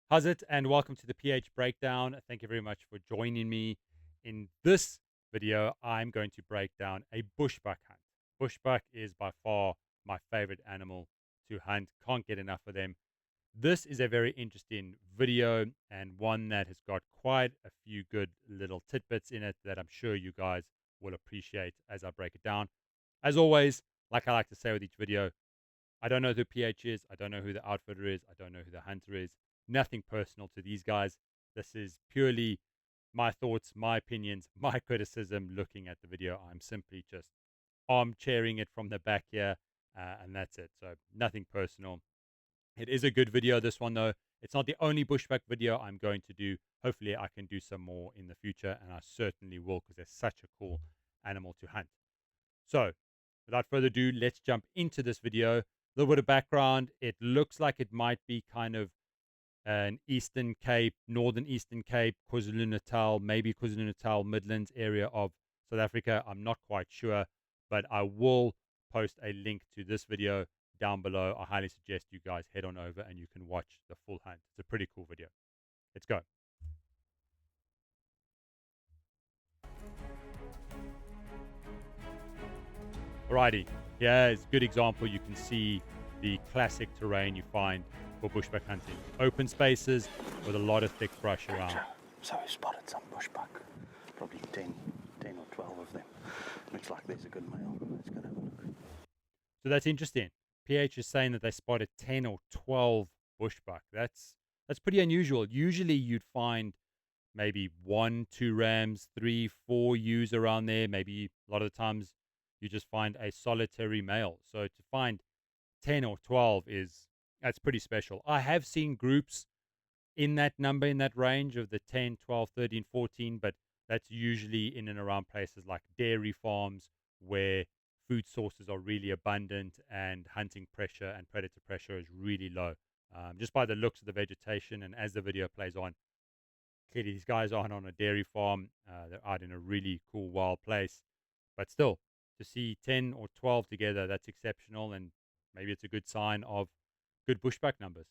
How's it? And welcome to the pH breakdown. Thank you very much for joining me. In this video, I'm going to break down a bushbuck hunt. Bushbuck is by far my favorite animal to hunt. Can't get enough of them. This is a very interesting video and one that has got quite a few good little tidbits in it that I'm sure you guys will appreciate as I break it down. As always, like I like to say with each video, I don't know who PH is. I don't know who the outfitter is. I don't know who the hunter is. Nothing personal to these guys. This is purely my thoughts, my opinions, my criticism looking at the video. I'm simply just armchairing it from the back here, and that's it. So nothing personal. It is a good video, this one, though. It's not the only bushback video I'm going to do. Hopefully, I can do some more in the future, and I certainly will because they're such a cool animal to hunt. So, without further ado, let's jump into this video. A little bit of background. It looks like it might be kind of an Eastern Cape, Northern Eastern Cape, KwaZulu-Natal, maybe KwaZulu-Natal, Midlands area of South Africa. I'm not quite sure, but I will post a link to this video down below. I highly suggest you guys head on over and you can watch the full hunt. It's a pretty cool video. Let's go. Alrighty, here's a good example. You can see the classic terrain you find for bushback hunting. Open spaces with a lot of thick brush around. So we spotted some bushbuck, probably 10 or 12 of them. Looks like there's a good male. Let's go have a look. So that's interesting. PH is saying that they spotted 10 or 12 bushbuck. That's pretty unusual. Usually you'd find maybe 1, 2 rams, 3, 4 ewes around there. Maybe a lot of the times you just find a solitary male. So to find 10 or 12 that's pretty special. I have seen groups in that number, in that range of the 10, 12, 13, 14, but that's usually in and around places like dairy farms where food sources are really abundant and hunting pressure and predator pressure is really low. Just by the looks of the vegetation and as the video plays on, clearly these guys aren't on a dairy farm. They're out in a really cool wild place. But still, to see 10 or 12 together, that's exceptional. And maybe it's a good sign of good bushback numbers.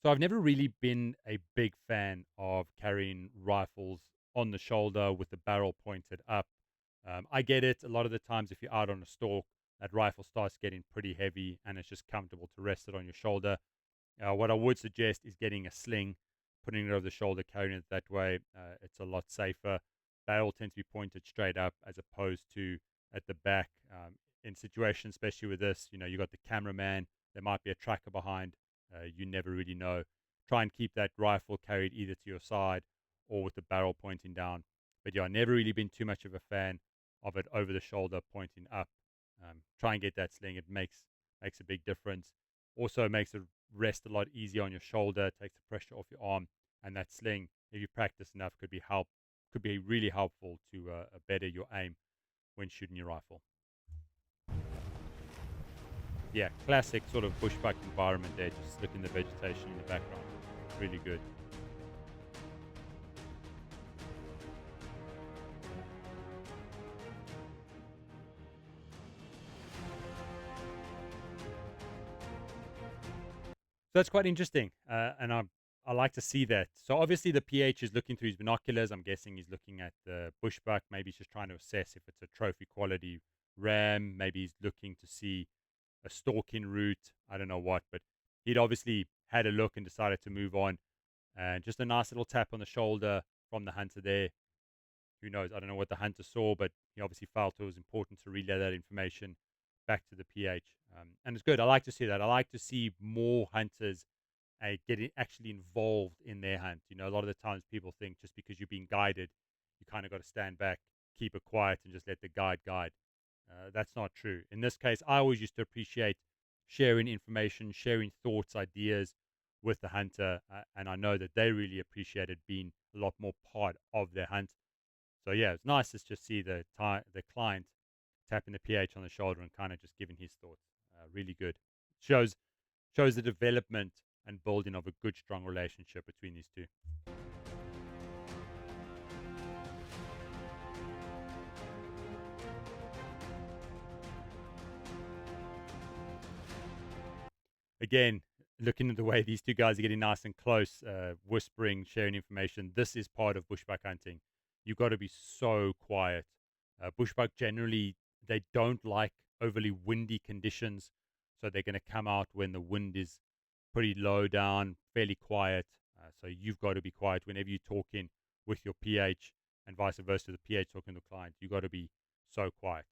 So I've never really been a big fan of carrying rifles on the shoulder with the barrel pointed up. I get it. A lot of the times, if you're out on a stalk, that rifle starts getting pretty heavy and it's just comfortable to rest it on your shoulder. What I would suggest is getting a sling, putting it over the shoulder, carrying it that way. It's a lot safer. Barrel tends to be pointed straight up as opposed to at the back. In situations, especially with this, you got the cameraman, there might be a tracker behind. You never really know. Try and keep that rifle carried either to your side or with the barrel pointing down. But yeah, I've never really been too much of a fan of it over the shoulder pointing up. Try and get that sling. It makes a big difference. Also makes it rest a lot easier on your shoulder, takes the pressure off your arm, and that sling, if you practice enough, could be really helpful to better your aim when shooting your rifle. Yeah, classic sort of bushback environment there, just looking at the vegetation in the background. Really good. So that's quite interesting, and I like to see that. So obviously the PH is looking through his binoculars. I'm guessing he's looking at the bushbuck. Maybe he's just trying to assess if it's a trophy quality ram. Maybe he's looking to see a stalking route. I don't know what, but he'd obviously had a look and decided to move on. And just a nice little tap on the shoulder from the hunter there. Who knows? I don't know what the hunter saw, but he obviously felt it was important to relay that information back to the PH. And it's good. I like to see that. I like to see more hunters getting actually involved in their hunt. A lot of the times people think just because you're being guided, you kind of got to stand back, keep it quiet, and just let the guide. That's not true. In this case, I always used to appreciate sharing information, sharing thoughts, ideas with the hunter, and I know that they really appreciated being a lot more part of their hunt. So yeah, it's nice to just see the client tapping the PH on the shoulder and kind of just giving his thoughts. Really good. Shows the development and building of a good, strong relationship between these two. again, looking at the way these two guys are getting nice and close, whispering, sharing information, this is part of bushbuck hunting. You got to be so quiet. Bushbuck generally, they don't like overly windy conditions, so they're going to come out when the wind is pretty low down, fairly quiet. So you've got to be quiet whenever you're talking with your PH, and vice versa, the PH talking to the client. You've got to be so quiet.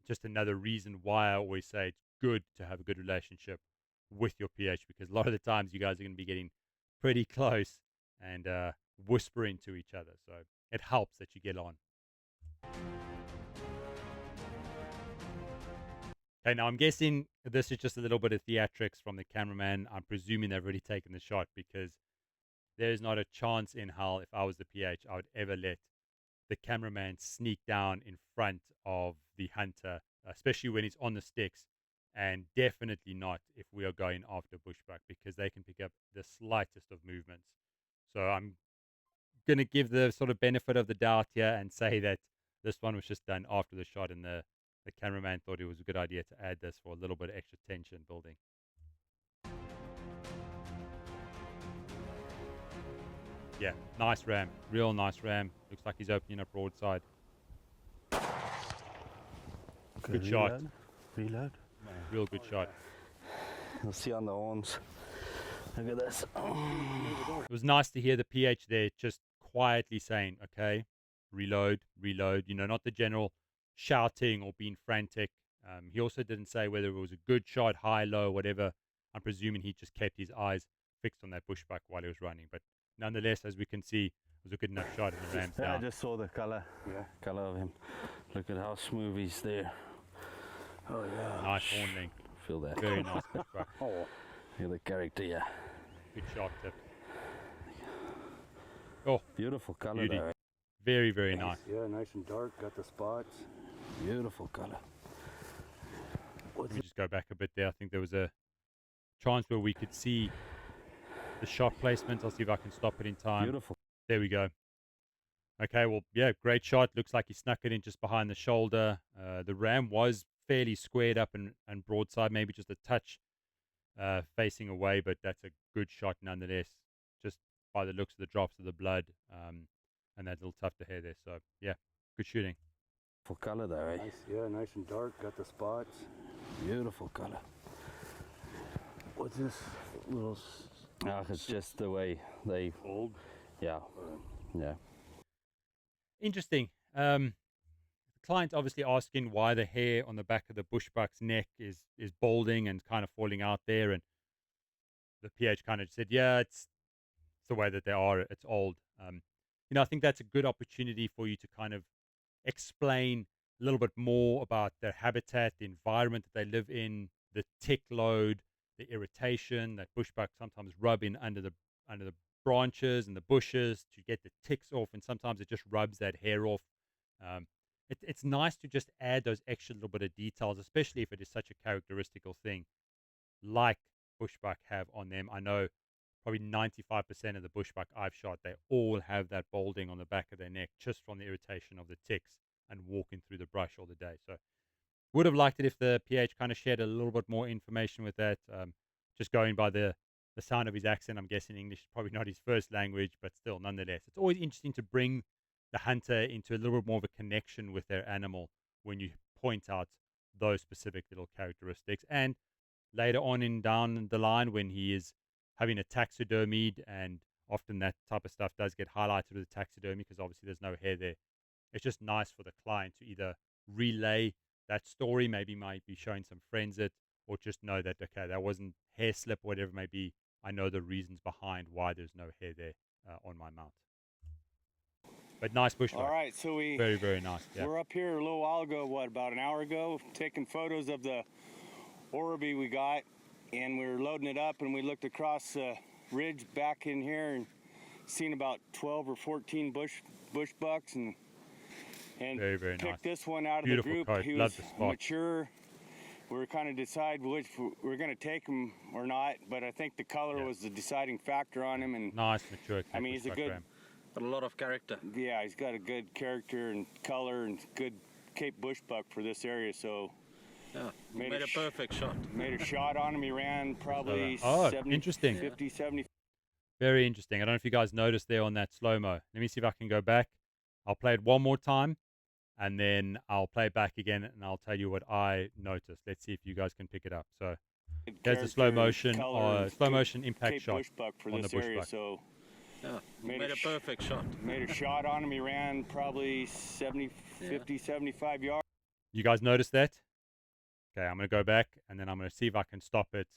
Just another reason why I always say it's good to have a good relationship with your PH, because a lot of the times you guys are going to be getting pretty close and whispering to each other. So it helps that you get on. Okay, now I'm guessing this is just a little bit of theatrics from the cameraman. I'm presuming they've already taken the shot, because there's not a chance in hell, if I was the PH, I would ever let the cameraman sneak down in front of the hunter, especially when he's on the sticks, and definitely not if we are going after bushbuck, because they can pick up the slightest of movements. So I'm going to give the sort of benefit of the doubt here and say that this one was just done after the shot, and the cameraman thought it was a good idea to add this for a little bit of extra tension building. Yeah, nice ram. Real nice ram. Looks like he's opening up broadside. Good shot. Reload. Real good shot. You'll see on the horns. Look at this. It was nice to hear the PH there just quietly saying, okay, reload, reload. You know, not the general shouting or being frantic. He also didn't say whether it was a good shot, high, low, whatever. I'm presuming he just kept his eyes fixed on that bushbuck while he was running. But nonetheless, as we can see, it was a good enough shot, and the ram's down. I just saw the color of him. Look at how smooth he's there. Oh yeah. Nice horn length. Feel that. Very nice bushbuck. Oh, feel the character, yeah. Good sharp tip. Oh, beautiful color. Beauty. There. Very, very nice. Yeah, nice and dark. Got the spots. Beautiful color. Let me just go back a bit there. I think there was a chance where we could see the shot placement. I'll see if I can stop it in time. Beautiful. There we go. Okay, well, yeah, great shot. Looks like he snuck it in just behind the shoulder. The ram was fairly squared up and broadside, maybe just a touch facing away, but that's a good shot nonetheless, just by the looks of the drops of the blood and that little tuft of hair there. So, yeah, good shooting. Beautiful color there, eh? Nice, yeah, nice and dark. Got the spots. Beautiful color. What's this little... it's just the way they... Fold? Yeah. Yeah. Interesting. The client obviously asking why the hair on the back of the bushbuck's neck is balding and kind of falling out there, and the PH kind of said, yeah, it's the way that they are. It's old. I think that's a good opportunity for you to kind of explain a little bit more about their habitat, the environment that they live in, the tick load, the irritation that bushbuck sometimes rub in under the branches and the bushes to get the ticks off, and sometimes it just rubs that hair off. It's nice to just add those extra little bit of details, especially if it is such a characteristical thing like bushbuck have on them. I know probably 95% of the bushbuck I've shot, they all have that balding on the back of their neck just from the irritation of the ticks and walking through the brush all the day. So would have liked it if the PH kind of shared a little bit more information with that. Just going by the sound of his accent, I'm guessing English is probably not his first language, but still, nonetheless, it's always interesting to bring the hunter into a little bit more of a connection with their animal when you point out those specific little characteristics. And later on in down the line, when he is having a taxidermied, and often that type of stuff does get highlighted with the taxidermy because obviously there's no hair there. It's just nice for the client to either relay that story, maybe might be showing some friends it, or just know that, okay, that wasn't hair slip, whatever it may be. I know the reasons behind why there's no hair there on my mount. But nice bushbuck. All right, so very, very nice. Yeah. We're up here a little while ago, about an hour ago, taking photos of the Oribi we got, and we were loading it up, and we looked across the ridge back in here and seen about 12 or 14 bushbucks, and very, very picked nice. This one out of Beautiful the group. coat. He Love was the spot. mature. We were kind of decide which we're going to take him or not, but I think the color was the deciding factor on him. And nice, mature. I mean, he's a good, but a lot of character. Yeah, he's got a good character and color and good Cape bushbuck for this area. So Yeah, Made made a a perfect shot. Made a shot on him. He ran probably Oh, 70, interesting. 50, 70. Very interesting. I don't know if you guys noticed there on that slow-mo. Let me see if I can go back. I'll play it one more time, and then I'll play it back again, and I'll tell you what I noticed. Let's see if you guys can pick it up. So there's the slow motion impact Cape shot Bushbuck for on this the area. Bushbuck. So Yeah, Made made a a perfect shot. made a shot on him. He ran probably 70, 50, 75 yards. You guys noticed that? Okay, I'm going to go back, and then I'm going to see if I can stop it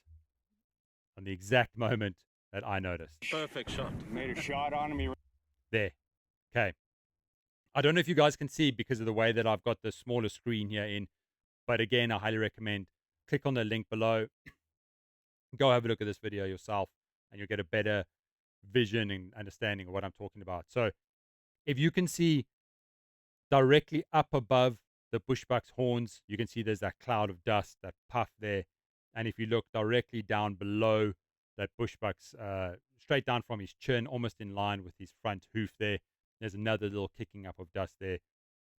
on the exact moment that I noticed. Perfect shot. Made a shot on him. He There. Okay. I don't know if you guys can see because of the way that I've got the smaller screen here in, but again, I highly recommend click on the link below. Go have a look at this video yourself, and you'll get a better vision and understanding of what I'm talking about. So if you can see directly up above the bushbuck's horns, you can see there's that cloud of dust, that puff there. And if you look directly down below that bushbuck's, straight down from his chin, almost in line with his front hoof there, there's another little kicking up of dust there.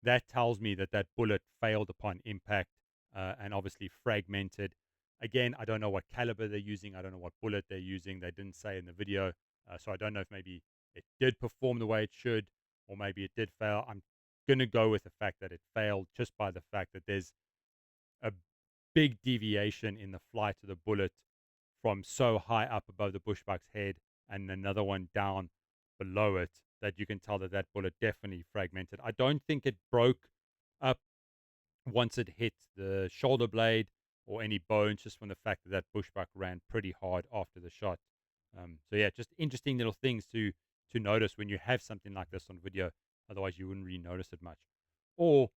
That tells me that that bullet failed upon impact and obviously fragmented. Again, I don't know what caliber they're using. I don't know what bullet they're using. They didn't say in the video. So I don't know if maybe it did perform the way it should, or maybe it did fail. I'm going to go with the fact that it failed just by the fact that there's a big deviation in the flight of the bullet from so high up above the bushbuck's head and another one down below it that you can tell that that bullet definitely fragmented. I don't think it broke up once it hit the shoulder blade or any bones, just from the fact that that bushbuck ran pretty hard after the shot. So yeah, just interesting little things to notice when you have something like this on video. Otherwise, you wouldn't really notice it much. Or,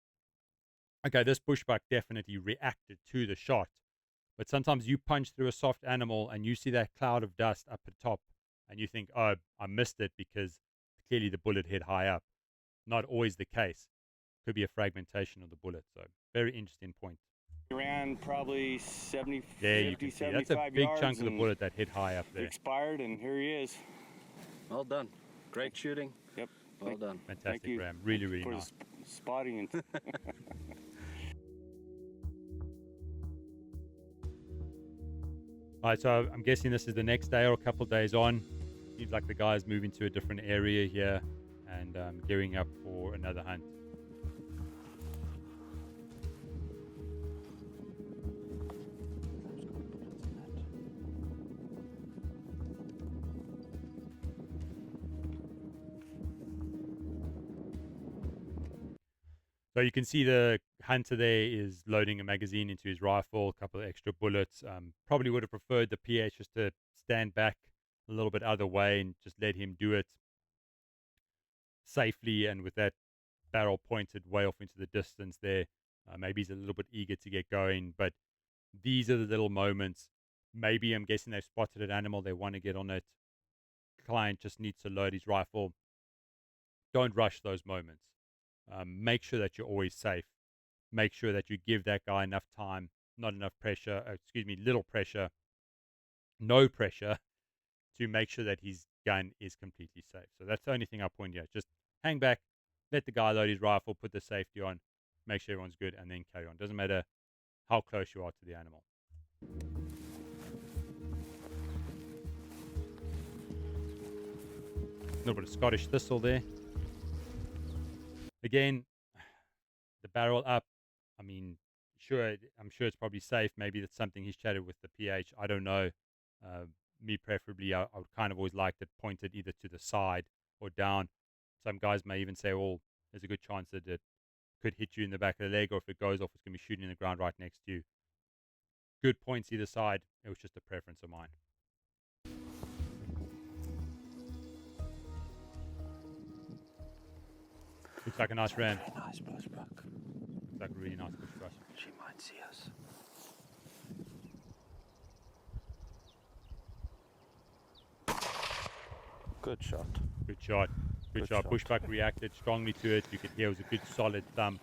okay, this bushbuck definitely reacted to the shot, but sometimes you punch through a soft animal and you see that cloud of dust up at top, and you think, oh, I missed it because clearly the bullet hit high up. Not always the case. Could be a fragmentation of the bullet. So very interesting point. He ran probably 70, There 50, you can see. 75 That's a big yards chunk of the and bullet that hit high up there. expired, and here he is. Well done. Great shooting. Yep. Well done. Fantastic, you. Graham. Really, really for nice. the spotting and All right, so I'm guessing this is the next day or a couple of days on. Seems like the guy's moving to a different area here and gearing up for another hunt. So you can see the hunter there is loading a magazine into his rifle, a couple of extra bullets. Probably would have preferred the PH just to stand back a little bit other way and just let him do it safely and with that barrel pointed way off into the distance there. Maybe he's a little bit eager to get going, but these are the little moments. Maybe I'm guessing they've spotted an animal, they want to get on it. Client just needs to load his rifle. Don't rush those moments. Make sure that you're always safe. Make sure that you give that guy enough time, not enough pressure, little pressure, no pressure, to make sure that his gun is completely safe. So that's the only thing I point here. Just hang back, let the guy load his rifle, put the safety on, make sure everyone's good, and then carry on. Doesn't matter how close you are to the animal. A little bit of Scottish thistle there. Again, the barrel up. I mean, I'm sure it's probably safe. Maybe that's something he's chatted with the PH. I don't know. Me preferably, I would kind of always like it pointed either to the side or down. Some guys may even say, well, there's a good chance that it could hit you in the back of the leg, or if it goes off, it's going to be shooting in the ground right next to you. Good points either side. It was just a preference of mine. Looks like a nice ram. Very nice bushbuck. Looks like a really nice bushbuck. She might see us. Good shot. Good shot. Good shot. Bushbuck reacted strongly to it. You could hear it was a good solid thump.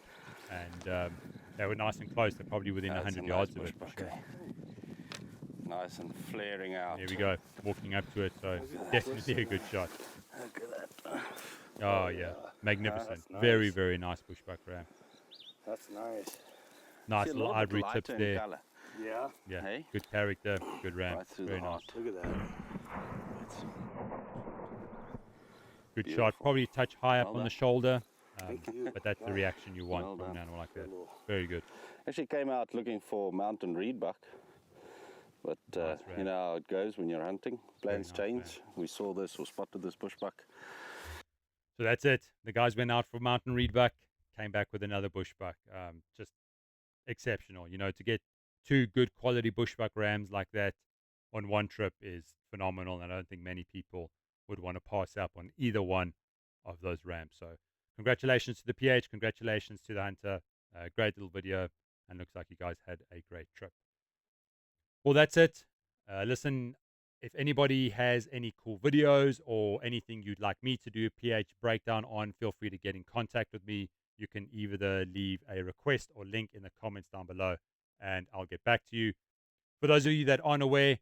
And they were nice and close. They're probably within 100 yards of it. For sure. Nice and flaring out. There we go. Walking up to it. So definitely a good shot. Look at that. Oh, yeah. Magnificent. Nice. Very, very nice bushbuck ram. That's nice. Nice See, a little little bit ivory lighter tips in there. colour. Yeah. Yeah, Hey? good character, good ram. Right through Very the nice. heart. Look at that. It's Good shot. beautiful. Probably a touch high up Well on the done. shoulder, Thank you. but that's the reaction you want Well from an done. animal like Got that. a little- Very good. Actually came out looking for mountain reedbuck. But Nice you ram. know how it goes when you're hunting. Plans nice change. We saw this or spotted this bushbuck. So that's it. The guys went out for mountain reedbuck, came back with another bushbuck. Just exceptional. You know, to get two good quality bushbuck rams like that on one trip is phenomenal. And I don't think many people would want to pass up on either one of those rams. So congratulations to the PH. Congratulations to the hunter. Great little video. And looks like you guys had a great trip. Well, that's it. Listen, if anybody has any cool videos or anything you'd like me to do a PH breakdown on, feel free to get in contact with me. You can either leave a request or link in the comments down below, and I'll get back to you. For those of you that aren't aware,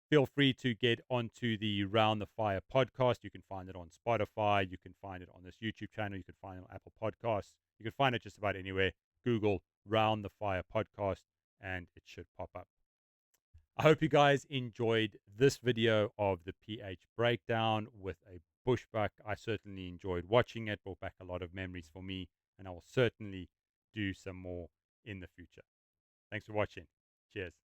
feel free to get onto the Round the Fire podcast. You can find it on Spotify. You can find it on this YouTube channel. You can find it on Apple Podcasts. You can find it just about anywhere. Google Round the Fire podcast, and it should pop up. I hope you guys enjoyed this video of the PH breakdown with a bushbuck. I certainly enjoyed watching it, brought back a lot of memories for me, and I will certainly do some more in the future. Thanks for watching. Cheers.